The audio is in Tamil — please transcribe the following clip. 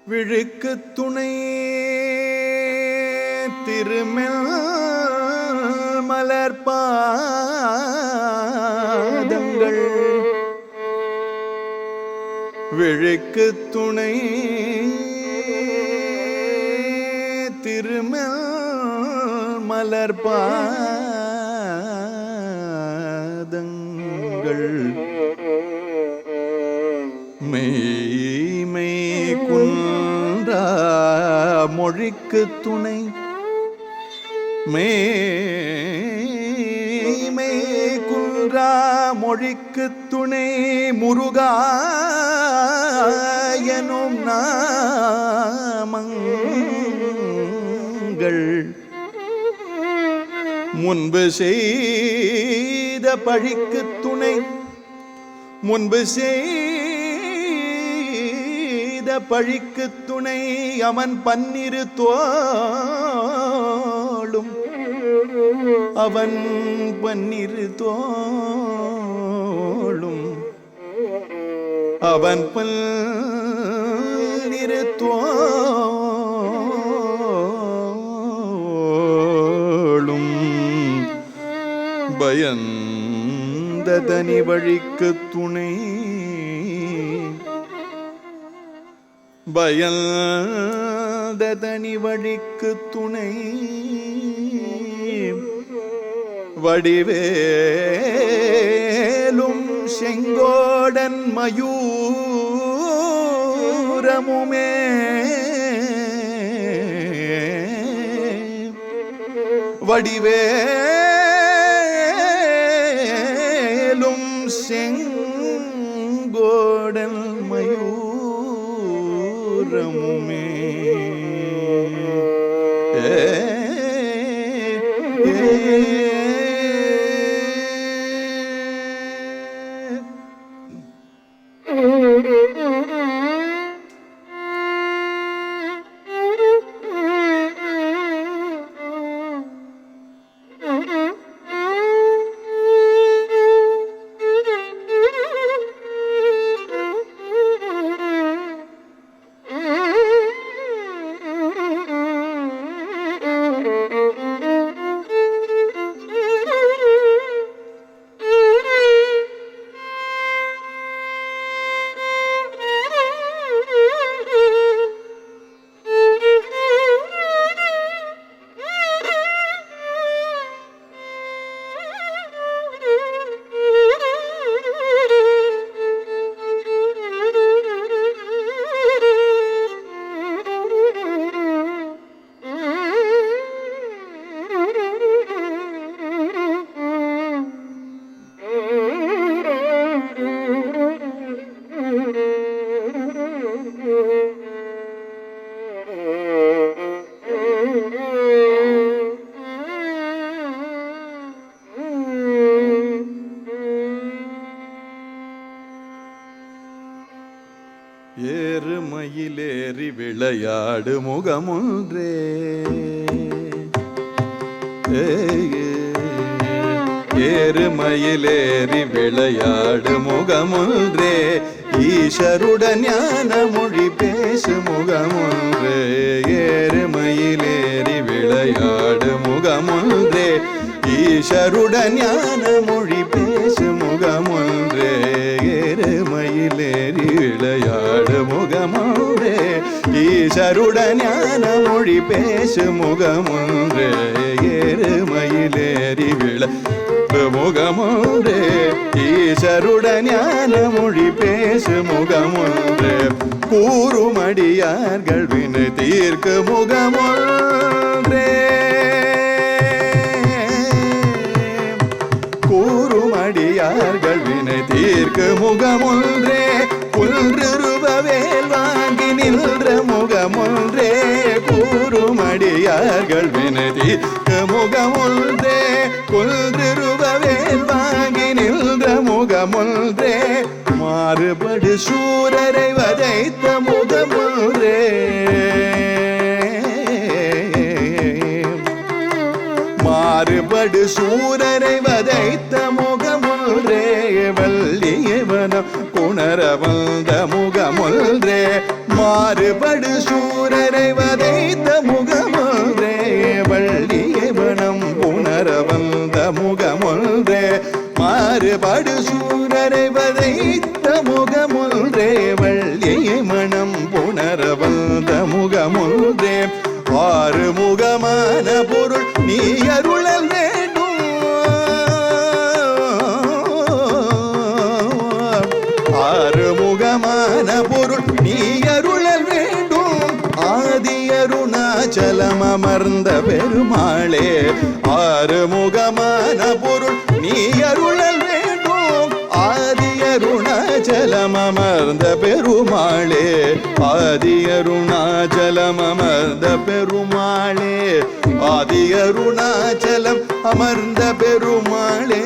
விழுக்கு துணை திருமெல் மலர்பாதங்கள் விழுக்கு துணை திருமெல் மலர்பாதங்கள் மெய்மை குன்றா மொழிக்கு துணை மெய்மை குன்றா மொழிக்கு துணை முருகா எனும் நாமங்கள் முன்பு செய்த பழிக்கு துணை முன்பு செய்த பழிக்கு துணை அவன் பன்னிரு தோளும் அவன் பன்னிரு தோளும் அவன் பன்னிரு தோளும் பயந்த தனி வழிக்கு துணை பயந்த தனி வழிக்கு துணை வடிவேலும் செங்கோடன் மயூரமுமே வடிவேலும் செங்கோடன் மயூரமுமே ஏறுமயிலேறி விளையாடு முகமொன்றே ஏறுமயிலேறி விளையாடு முகமொன்றே ஈஸ்வருடன் ஞான மொழி பேசு முகமொன்றே ஏறுமயிலேறி விளையாடு முகமொன்றே ஈஸ்வருடன் ஞான மொழி பேசு முகமொன்றே ஏறுமயிலேறி விளையாடு முகமொன்றே ஈஸ்வருடன் ஞான மொழி பேசு முகமொன்றே ஏறுமயிலேறி விளையாடு முகமொன்றே ஈஸ்வருடன் ஞான மொழி பேசு முகமொன்றே கூறுமடியார்கள் வினை தீர்க்கு முகமொன்றே கூறுமடியார்கள் வினை தீர்க்கு முகமொன்றே குன்றுருபவேல் வாங்கி நின்ற முகமொன்றே கூறுமடியார்கள் வினை தீர்க்கு முகமொன்றே குன்றுருபவேல் வாங்கி நின்ற முகமொன்றே மாறுபடு சூரரை வதைத்த முகமொன்றே மாறுபடு சூரரை வதைத்த முகமொன்றே வல்லியவனம் குணர வந்த முகமொன்றே மாறுபடு சூரரை வதைத்த முகமொன்றே வள்ளியை மனம் புணர வந்த முகமொன்றே மாறுபடு சூரரை வதைத்த முகமொன்றே வள்ளியை மனம் புணர வந்த முகமொன்றே ஆறு முகமான பொருள் நீ அருளல் வேண்டும் ஆறு முகமான பொருள் நீ அருளல் வேண்டும் ஆதி அருணாச்சலம் அமர்ந்த பெருமாளே ஆறு முகமான பொருள் நீ அருளல் வேண்டும் ஆதி அருணாச்சலம் அமர்ந்த பெருமாளே ஆதி அருணாச்சலம் அமர்ந்த பெருமாளே ஆதி அருணாச்சலம் அமர்ந்த பெருமாளே